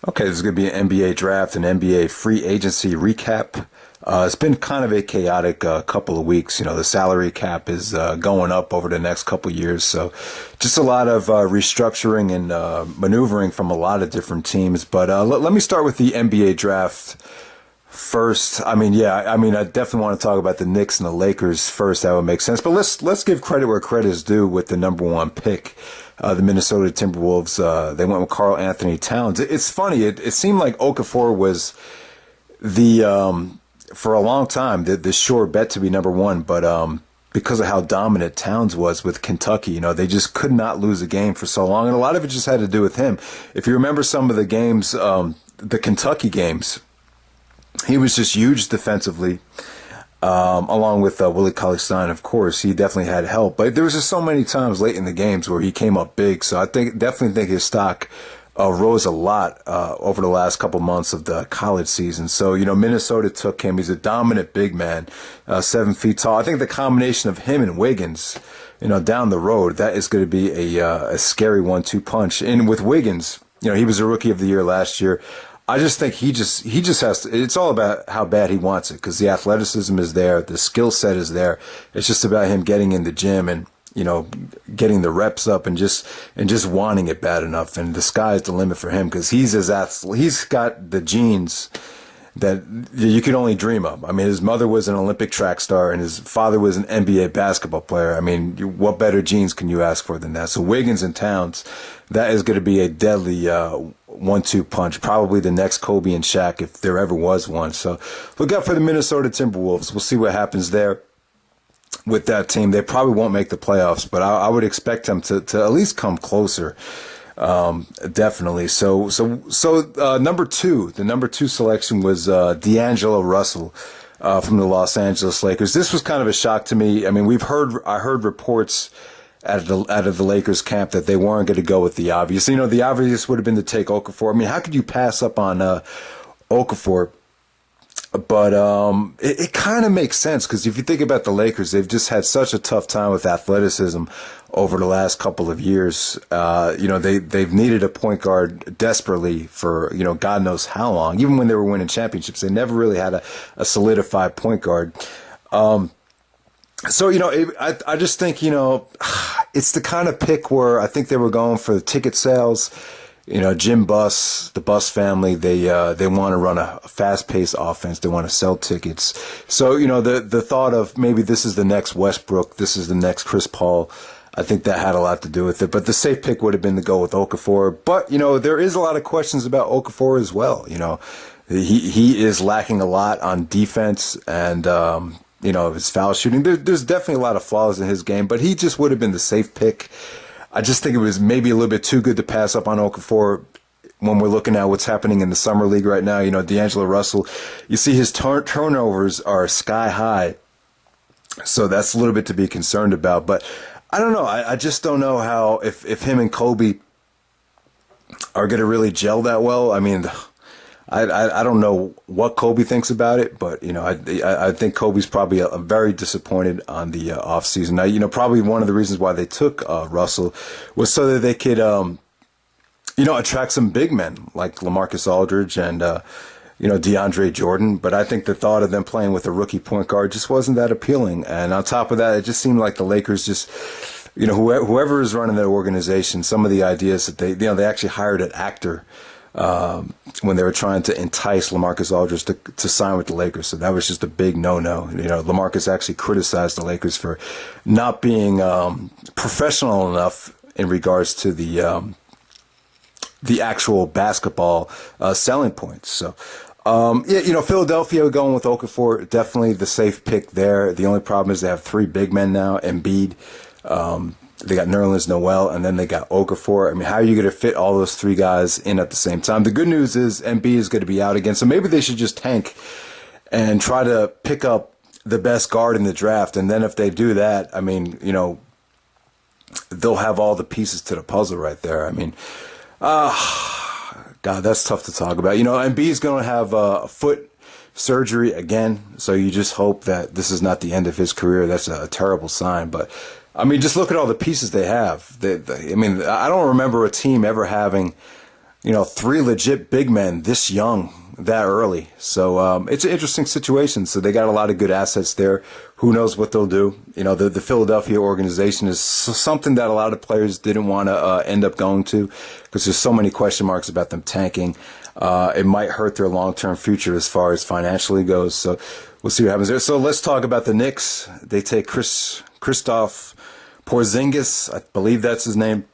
Okay, this is going to be an NBA draft and NBA free agency recap. It's been kind of a chaotic couple of weeks. You know, the salary cap is going up over the next couple of years. So just a lot of restructuring and maneuvering from a lot of different teams. But let me start with the NBA draft first. I definitely want to talk about the Knicks and the Lakers first. That would make sense. But let's give credit where credit is due with the number one pick. The Minnesota Timberwolves, they went with Karl Anthony Towns. It's funny. It seemed like Okafor was for a long time, the sure bet to be number one. But because of how dominant Towns was with Kentucky, you know, they just could not lose a game for so long. And a lot of it just had to do with him. If you remember some of the games, the Kentucky games, he was just huge defensively. Along with Willie Cauley-Stein, of course, he definitely had help. But there was just so many times late in the games where he came up big. So I definitely think his stock rose a lot over the last couple months of the college season. So, you know, Minnesota took him. He's a dominant big man, 7 feet tall. I think the combination of him and Wiggins, you know, down the road, that is going to be a scary 1-2 punch. And with Wiggins, you know, he was a rookie of the year last year. I just think he just has to, it's all about how bad he wants it, because the athleticism is there, the skill set is there. It's just about him getting in the gym and, you know, getting the reps up and just wanting it bad enough. And the sky's the limit for him, because he's got the genes that you could only dream of. I mean, his mother was an Olympic track star and his father was an NBA basketball player. I mean, what better genes can you ask for than that? So Wiggins and Towns, that is going to be a deadly 1-2 punch, probably the next Kobe and Shaq if there ever was one. So look out for the Minnesota Timberwolves. We'll see what happens there with that team. They probably won't make the playoffs, but I would expect them to at least come closer. Definitely. So number two, the number 2 selection was D'Angelo Russell from the Los Angeles Lakers. This was kind of a shock to me. I mean, I heard reports out of the Lakers camp that they weren't going to go with the obvious. You know, the obvious would have been to take Okafor. I mean, how could you pass up on Okafor? But it kind of makes sense, because if you think about the Lakers, they've just had such a tough time with athleticism over the last couple of years. You know, they've needed a point guard desperately for, you know, God knows how long. Even when they were winning championships, they never really had a solidified point guard. So, you know, I just think, you know, it's the kind of pick where I think they were going for the ticket sales. You know, Jim Buss, the Buss family, they want to run a fast-paced offense. They want to sell tickets. So, you know, the thought of maybe this is the next Westbrook, this is the next Chris Paul, I think that had a lot to do with it. But the safe pick would have been to go with Okafor. But, you know, there is a lot of questions about Okafor as well. You know, he is lacking a lot on defense and, you know, his foul shooting. There's definitely a lot of flaws in his game, but he just would have been the safe pick. I just think it was maybe a little bit too good to pass up on Okafor when we're looking at what's happening in the summer league right now. You know, D'Angelo Russell, you see his turnovers are sky high. So that's a little bit to be concerned about. But I don't know. I just don't know how, if him and Kobe are going to really gel that well. I mean, I don't know what Kobe thinks about it, but, you know, I think Kobe's probably very disappointed on the offseason. Now, you know, probably one of the reasons why they took Russell was so that they could, you know, attract some big men like LaMarcus Aldridge and, you know, DeAndre Jordan. But I think the thought of them playing with a rookie point guard just wasn't that appealing. And on top of that, it just seemed like the Lakers just, you know, whoever is running their organization, some of the ideas that they actually hired an actor when they were trying to entice LaMarcus Aldridge to sign with the Lakers. So that was just a big no-no. You know, LaMarcus actually criticized the Lakers for not being professional enough in regards to the actual basketball selling points. So, yeah, you know, Philadelphia going with Okafor, definitely the safe pick there. The only problem is they have 3 big men now, Embiid, they got Nerlens Noel, and then they got Okafor. I mean, how are you going to fit all those 3 guys in at the same time? The good news is Embiid is going to be out again, so maybe they should just tank and try to pick up the best guard in the draft. And then if they do that, I mean, you know, they'll have all the pieces to the puzzle right there. I mean, God, that's tough to talk about. You know, Embiid's going to have a foot surgery again, so you just hope that this is not the end of his career. That's a terrible sign, but I mean, just look at all the pieces they have. I mean, I don't remember a team ever having three legit big men this young, that early. So it's an interesting situation. So they got a lot of good assets there. Who knows what they'll do? The Philadelphia organization is something that a lot of players didn't want to end up going to because there's so many question marks about them tanking. It might hurt their long-term future as far as financially goes. So we'll see what happens there. So let's talk about the Knicks. They take Kristaps Porzingis, I believe that's his name,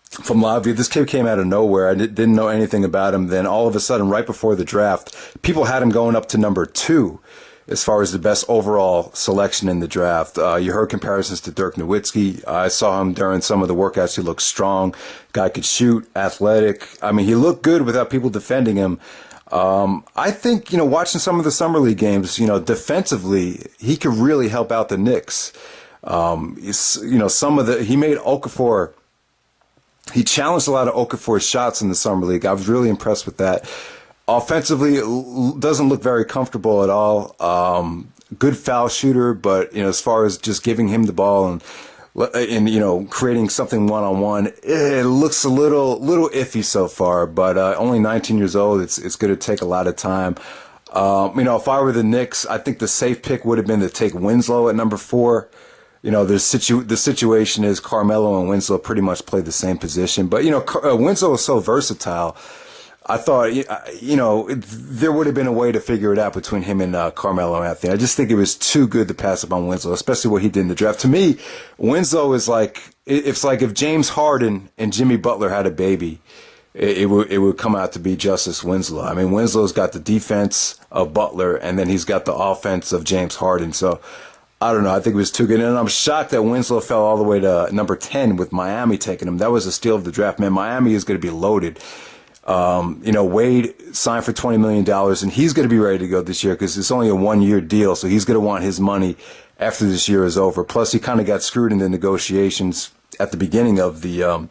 from Latvia. This kid came out of nowhere. I didn't know anything about him. Then all of a sudden, right before the draft, people had him going up to number 2 as far as the best overall selection in the draft. You heard comparisons to Dirk Nowitzki. I saw him during some of the workouts. He looked strong. Guy could shoot, athletic. I mean, he looked good without people defending him. I think, watching some of the summer league games, defensively, he could really help out the Knicks. He made Okafor. He challenged a lot of Okafor's shots in the summer league. I was really impressed with that. Offensively, it doesn't look very comfortable at all. Good foul shooter, but as far as just giving him the ball and creating something one-on-one, it looks a little iffy so far. But only 19 years old, it's going to take a lot of time. If I were the Knicks, I think the safe pick would have been to take Winslow at number 4. The situation is Carmelo and Winslow pretty much play the same position. But, Winslow is so versatile. I thought, there would have been a way to figure it out between him and Carmelo Anthony. I just think it was too good to pass up on Winslow, especially what he did in the draft. To me, Winslow is it's like if James Harden and Jimmy Butler had a baby, it would come out to be Justice Winslow. I mean, Winslow's got the defense of Butler, and then he's got the offense of James Harden. So, I don't know. I think it was too good. And I'm shocked that Winslow fell all the way to number 10 with Miami taking him. That was a steal of the draft. Man, Miami is going to be loaded. Wade signed for $20 million, and he's going to be ready to go this year because it's only a 1-year deal. So he's going to want his money after this year is over. Plus, he kind of got screwed in the negotiations at the beginning of the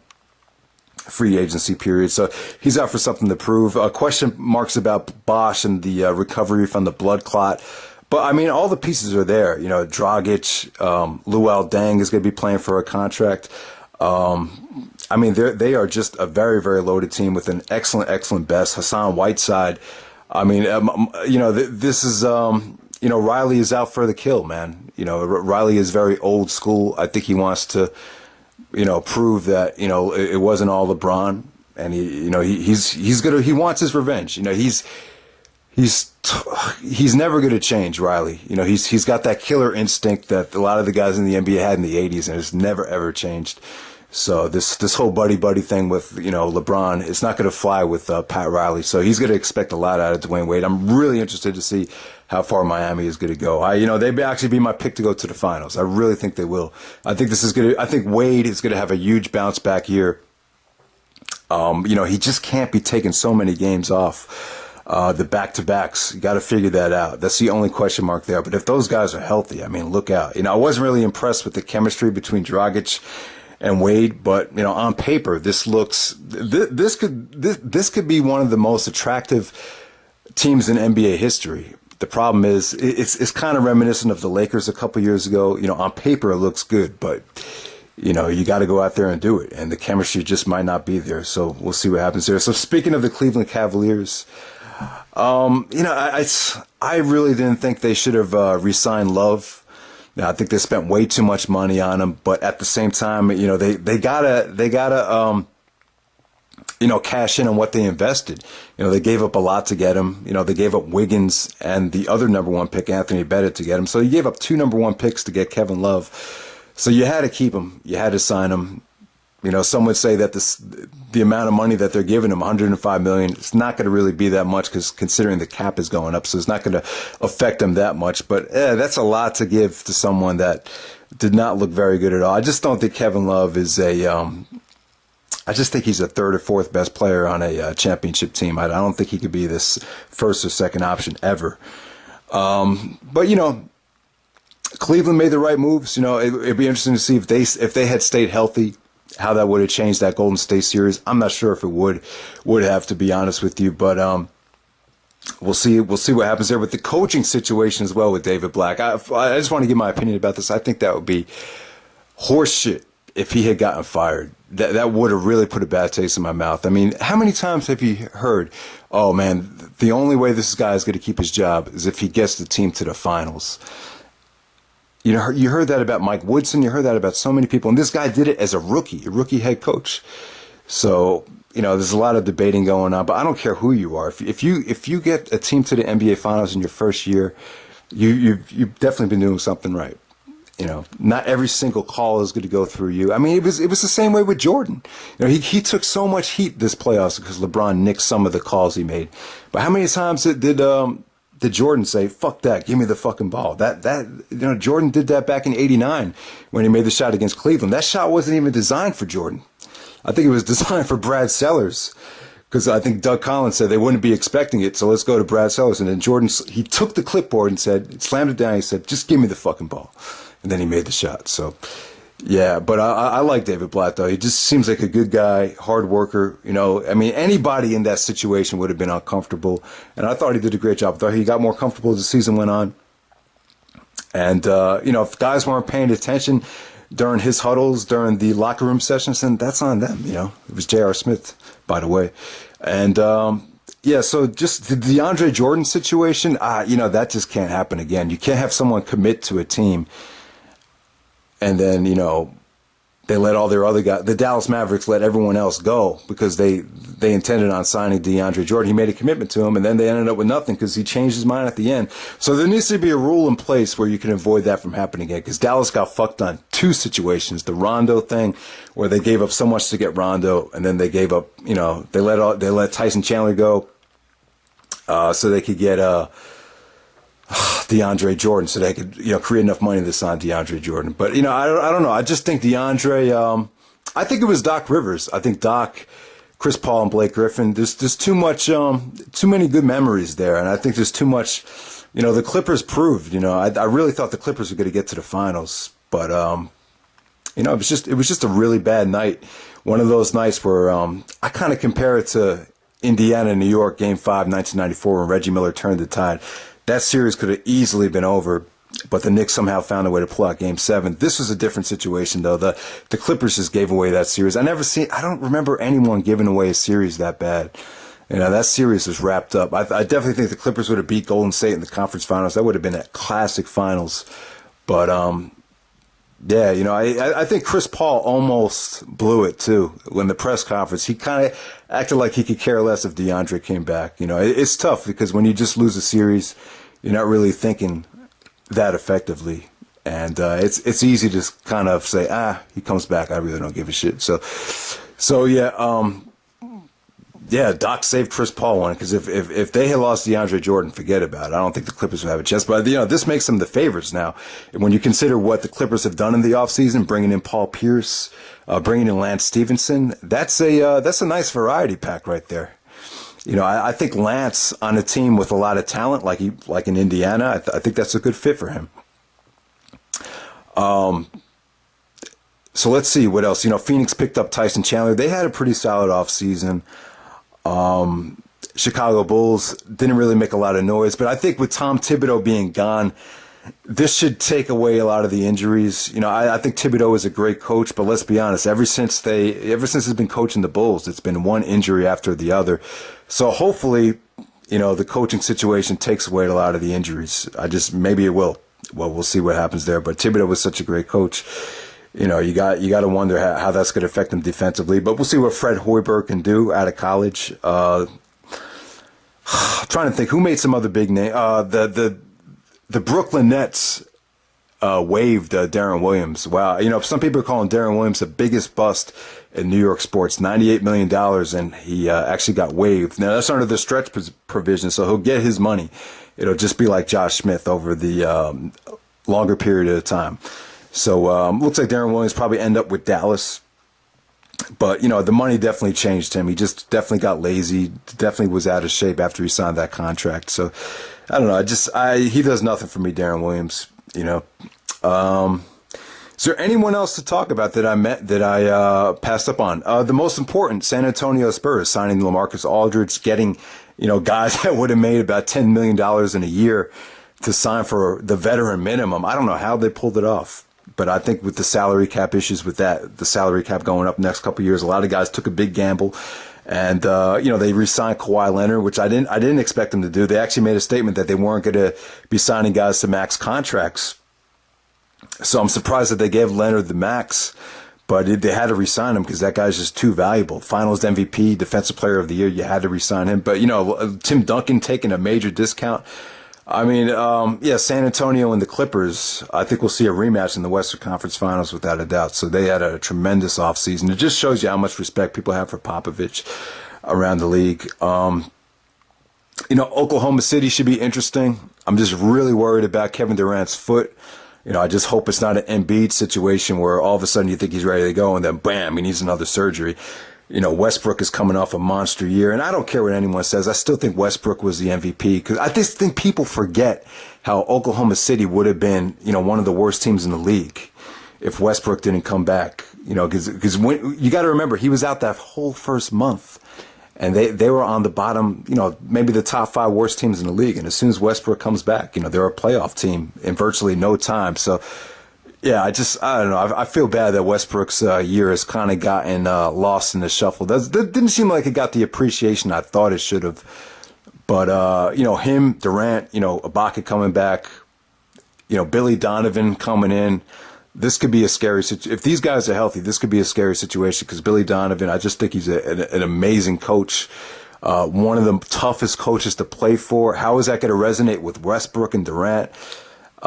free agency period. So he's out for something to prove. Question marks about Bosch and the recovery from the blood clot. But, I mean, all the pieces are there. Dragic, Luol Deng is going to be playing for a contract. I mean, they are just a very, very loaded team with an excellent best. Hassan Whiteside. I mean, this is, Riley is out for the kill, man. Riley is very old school. I think he wants to, prove that, it wasn't all LeBron. And he wants his revenge. He's never going to change, Riley. He's got that killer instinct that a lot of the guys in the NBA had in the 80s, and it's never, ever changed. So this whole buddy thing with, LeBron, it's not going to fly with Pat Riley. So he's going to expect a lot out of Dwayne Wade. I'm really interested to see how far Miami is going to go. They may actually be my pick to go to the finals. I really think they will. I think Wade is going to have a huge bounce back year. He just can't be taking so many games off. The back-to-backs, you got to figure that out. That's the only question mark there. But if those guys are healthy, I mean, look out. I wasn't really impressed with the chemistry between Dragic and Wade, but on paper, this could be one of the most attractive teams in NBA history. The problem is it's kind of reminiscent of the Lakers a couple years ago. On paper it looks good, but you got to go out there and do it, and the chemistry just might not be there. So we'll see what happens there. So speaking of the Cleveland Cavaliers, I really didn't think they should have re-signed Love. I think they spent way too much money on him, but at the same time, they gotta cash in on what they invested. They gave up a lot to get him. They gave up Wiggins and the other number 1 pick, Anthony Bennett, to get him. So you gave up 2 number 1 picks to get Kevin Love. So you had to keep him. You had to sign him. Some would say that the amount of money that they're giving him, $105 million, it's not going to really be that much because considering the cap is going up, so it's not going to affect them that much. But that's a lot to give to someone that did not look very good at all. I just don't think Kevin Love is I just think he's a 3rd or 4th best player on a championship team. I don't think he could be this 1st or 2nd option ever. But Cleveland made the right moves. It'd be interesting to see if they had stayed healthy, how that would have changed that Golden State series. I'm not sure if it would have, to be honest with you, but we'll see what happens there with the coaching situation as well with David Black. I just want to give my opinion about this. I think that would be horseshit if he had gotten fired. That would have really put a bad taste in my mouth. I mean, how many times have you heard, oh man, the only way this guy is going to keep his job is if he gets the team to the finals? You know, you heard that about Mike Woodson. You heard that about so many people. And this guy did it as a rookie head coach. So, you know, there's a lot of debating going on, but I don't care who you are. If you get a team to the NBA finals in your first year, you've definitely been doing something right. You know, not every single call is going to go through you. I mean, it was the same way with Jordan. You know, he took so much heat this playoffs because LeBron nicked some of the calls he made. But how many times did Jordan say, "Fuck that, give me the fucking ball"? Jordan did that back in '89 when he made the shot against Cleveland. That shot wasn't even designed for Jordan. I think it was designed for Brad Sellers. Because I think Doug Collins said they wouldn't be expecting it, so let's go to Brad Sellers. And then Jordan, he took the clipboard and slammed it down. He said, "Just give me the fucking ball." And then he made the shot. So, yeah, but I like David Blatt, though. He just seems like a good guy, hard worker. You know, I mean, anybody in that situation would have been uncomfortable. And I thought he did a great job. I thought he got more comfortable as the season went on. And, you know, if guys weren't paying attention during his huddles, during the locker room sessions, then that's on them, you know. It was J.R. Smith, by the way. And, yeah, so just the DeAndre Jordan situation, you know, that just can't happen again. You can't have someone commit to a team and then, you know, they let all their other guys, the Dallas Mavericks let everyone else go because they intended on signing DeAndre Jordan. He made a commitment to him, and then they ended up with nothing because he changed his mind at the end. So there needs to be a rule in place where you can avoid that from happening again, because Dallas got fucked on two situations. The Rondo thing, where they gave up so much to get Rondo, and then they gave up, you know, they let Tyson Chandler go so they could get DeAndre Jordan, so they could, you know, create enough money to sign DeAndre Jordan. But, you know, I don't know. I just think DeAndre, I think it was Doc Rivers. I think Doc, Chris Paul, and Blake Griffin, there's too much, too many good memories there. And I think there's too much, you know, the Clippers proved, you know, I really thought the Clippers were going to get to the finals. But, you know, it was just a really bad night. One of those nights where, I kind of compare it to Indiana, New York, Game 5, 1994, when Reggie Miller turned the tide. That series could have easily been over, but the Knicks somehow found a way to pull out Game 7. This was a different situation, though. The Clippers just gave away that series. I don't remember anyone giving away a series that bad. You know, that series was wrapped up. I definitely think the Clippers would have beat Golden State in the conference finals. That would have been that classic finals. But, yeah, you know, I think Chris Paul almost blew it, too. When the press conference, he kind of acted like he could care less if DeAndre came back. You know, it's tough because when you just lose a series, you're not really thinking that effectively. And it's easy to kind of say, he comes back, I really don't give a shit. So yeah, yeah, Doc saved Chris Paul one, because if they had lost DeAndre Jordan, forget about it. I don't think the Clippers would have a chance. But, you know, this makes them the favorites now. And when you consider what the Clippers have done in the offseason, bringing in Paul Pierce, bringing in Lance Stevenson, that's a nice variety pack right there. You know, I think Lance on a team with a lot of talent, like in Indiana, I think that's a good fit for him. So let's see what else. You know, Phoenix picked up Tyson Chandler. They had a pretty solid offseason. Chicago Bulls didn't really make a lot of noise, but I think with Tom Thibodeau being gone, this should take away a lot of the injuries. You know, I think Thibodeau is a great coach, but let's be honest, ever since he's been coaching the Bulls, it's been one injury after the other. So hopefully, you know, the coaching situation takes away a lot of the injuries. Maybe it will. Well, we'll see what happens there. But Thibodeau was such a great coach. You know, you got to wonder how that's going to affect them defensively. But we'll see what Fred Hoiberg can do out of college. Trying to think who made some other big name. The Brooklyn Nets waived Darren Williams. Wow, you know, some people are calling Darren Williams the biggest bust in New York sports. $98 million, and he actually got waived. Now that's under the stretch provision, so he'll get his money. It'll just be like Josh Smith over the longer period of time. So looks like Darren Williams probably end up with Dallas. But, you know, the money definitely changed him. He just definitely got lazy, definitely was out of shape after he signed that contract. So, I don't know. He does nothing for me, Darren Williams, you know. Is there anyone else to talk about that I passed up on? The most important, San Antonio Spurs signing LaMarcus Aldridge, getting, you know, guys that would have made about $10 million in a year to sign for the veteran minimum. I don't know how they pulled it off. But I think with the salary cap issues, with that, the salary cap going up next couple of years, a lot of guys took a big gamble. And, they re-signed Kawhi Leonard, which I didn't expect them to do. They actually made a statement that they weren't going to be signing guys to max contracts. So I'm surprised that they gave Leonard the max, but they had to re-sign him because that guy's just too valuable. Finals MVP, Defensive Player of the Year, you had to re-sign him. But, Tim Duncan taking a major discount. I mean, San Antonio and the Clippers, I think we'll see a rematch in the Western Conference Finals without a doubt. So they had a tremendous offseason. It just shows you how much respect people have for Popovich around the league. Oklahoma City should be interesting. I'm just really worried about Kevin Durant's foot. I just hope it's not an Embiid situation where all of a sudden you think he's ready to go and then bam, he needs another surgery. Westbrook is coming off a monster year, and I don't care what anyone says. I still think Westbrook was the MVP because I just think people forget how Oklahoma City would have been, one of the worst teams in the league if Westbrook didn't come back. Because when you got to remember he was out that whole first month, and they were on the bottom, maybe the top 5 worst teams in the league. And as soon as Westbrook comes back, they're a playoff team in virtually no time. So. Yeah, I don't know. I feel bad that Westbrook's year has kind of gotten lost in the shuffle. That didn't seem like it got the appreciation I thought it should have. But, him, Durant, Ibaka coming back, Billy Donovan coming in. This could be a scary situation. If these guys are healthy, this could be a scary situation because Billy Donovan, I just think he's an amazing coach. One of the toughest coaches to play for. How is that going to resonate with Westbrook and Durant?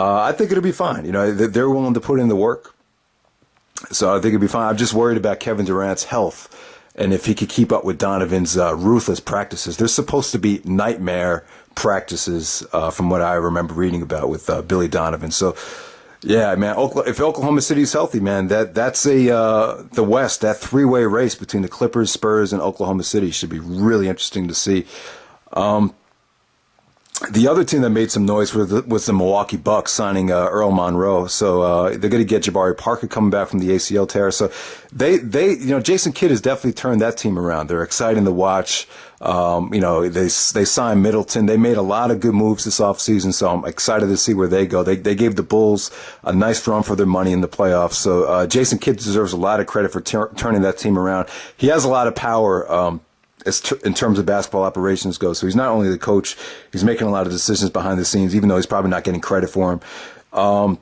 I think it'll be fine. They're willing to put in the work. So I think it'll be fine. I'm just worried about Kevin Durant's health and if he could keep up with Donovan's ruthless practices. There's supposed to be nightmare practices from what I remember reading about with Billy Donovan. So, yeah, man, if Oklahoma City's healthy, man, that's the West, that 3-way race between the Clippers, Spurs, and Oklahoma City should be really interesting to see. The other team that made some noise was the Milwaukee Bucks signing Earl Monroe. So they're going to get Jabari Parker coming back from the ACL tear. So they Jason Kidd has definitely turned that team around. They're exciting to watch. They signed Middleton. They made a lot of good moves this offseason. So I'm excited to see where they go. They gave the Bulls a nice run for their money in the playoffs. So Jason Kidd deserves a lot of credit for turning that team around. He has a lot of power. In terms of basketball operations go. So he's not only the coach, he's making a lot of decisions behind the scenes, even though he's probably not getting credit for them.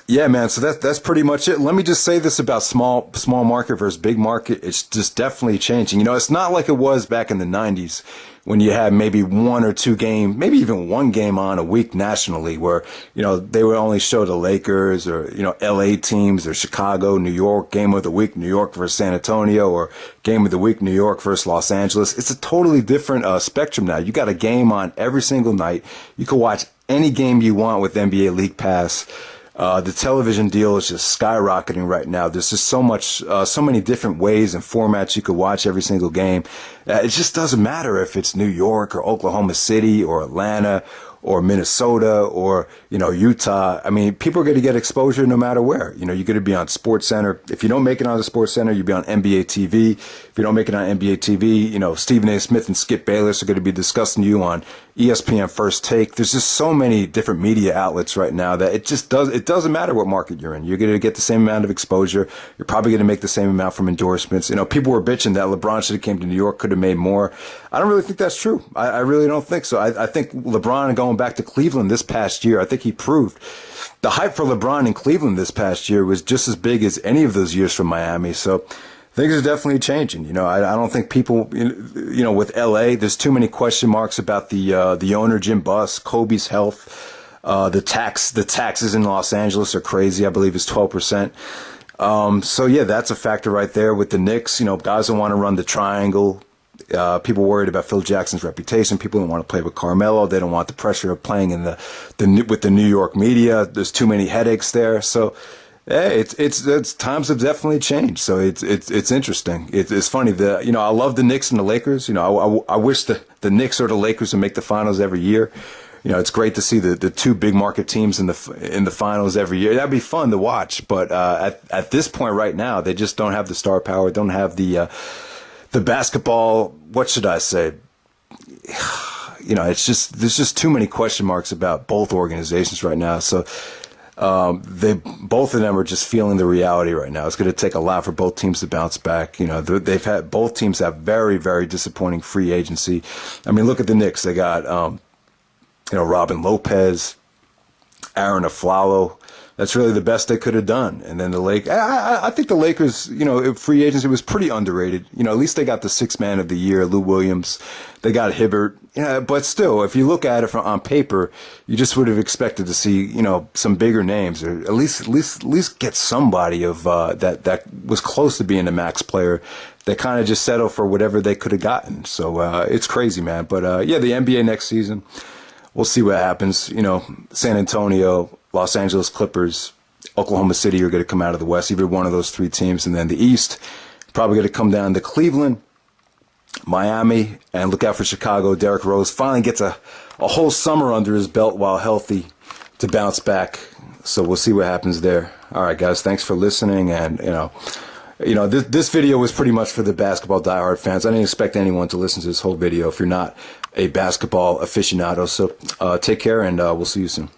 Yeah, man. So that's pretty much it. Let me just say this about small market versus big market. It's just definitely changing. It's not like it was back in the 90s when you had maybe 1 or 2 games, maybe even 1 game on a week nationally where, they would only show the Lakers or, LA teams or Chicago, New York, game of the week, New York versus San Antonio, or game of the week, New York versus Los Angeles. It's a totally different spectrum now. You got a game on every single night. You can watch any game you want with NBA League Pass. The television deal is just skyrocketing right now. There's just so many different ways and formats you could watch every single game. It just doesn't matter if it's New York or Oklahoma City or Atlanta or Minnesota or, Utah. I mean, people are going to get exposure no matter where. You're going to be on SportsCenter. If you don't make it on the SportsCenter, you'll be on NBA TV. If you don't make it on NBA TV, Stephen A. Smith and Skip Bayless are going to be discussing you on ESPN First Take. There's just so many different media outlets right now that it doesn't matter what market you're in. You're going to get the same amount of exposure. You're probably going to make the same amount from endorsements. People were bitching that LeBron should have came to New York, could have made more. I don't really think that's true. I really don't think so. I think LeBron going back to Cleveland this past year, I think he proved the hype for LeBron in Cleveland this past year was just as big as any of those years from Miami. So things are definitely changing. I don't think people, with LA, there's too many question marks about the owner, Jim Buss, Kobe's health. The taxes in Los Angeles are crazy. I believe it's 12%. So yeah, that's a factor right there with the Knicks. Guys don't want to run the triangle. People worried about Phil Jackson's reputation. People don't want to play with Carmelo. They don't want the pressure of playing in with the New York media. There's too many headaches there. So, it's times have definitely changed. So it's interesting. It's funny that I love the Knicks and the Lakers. I wish the Knicks or the Lakers would make the finals every year. It's great to see the 2 big market teams in the finals every year. That'd be fun to watch. But at this point right now, they just don't have the star power. Don't have the basketball. What should I say? It's just there's just too many question marks about both organizations right now. So They both of them are just feeling the reality right now. It's going to take a lot for both teams to bounce back. You know, they've had both teams have very, very disappointing free agency. I mean, look at the Knicks. They got Robin Lopez, Aaron Aflalo. That's really the best they could have done. And then the I think the Lakers, free agency was pretty underrated. At least they got the sixth man of the year, Lou Williams. They got Hibbert. But still, if you look at it on paper, you just would have expected to see, some bigger names, or at least get somebody of that was close to being a max player. They kind of just settle for whatever they could have gotten. So it's crazy, man. But the NBA next season, we'll see what happens. San Antonio, Los Angeles Clippers, Oklahoma City are going to come out of the West, either one of those three teams. And then the East, probably going to come down to Cleveland, Miami, and look out for Chicago. Derrick Rose finally gets a whole summer under his belt while healthy to bounce back. So we'll see what happens there. All right, guys, thanks for listening. And, this video was pretty much for the basketball diehard fans. I didn't expect anyone to listen to this whole video if you're not a basketball aficionado. So take care, and we'll see you soon.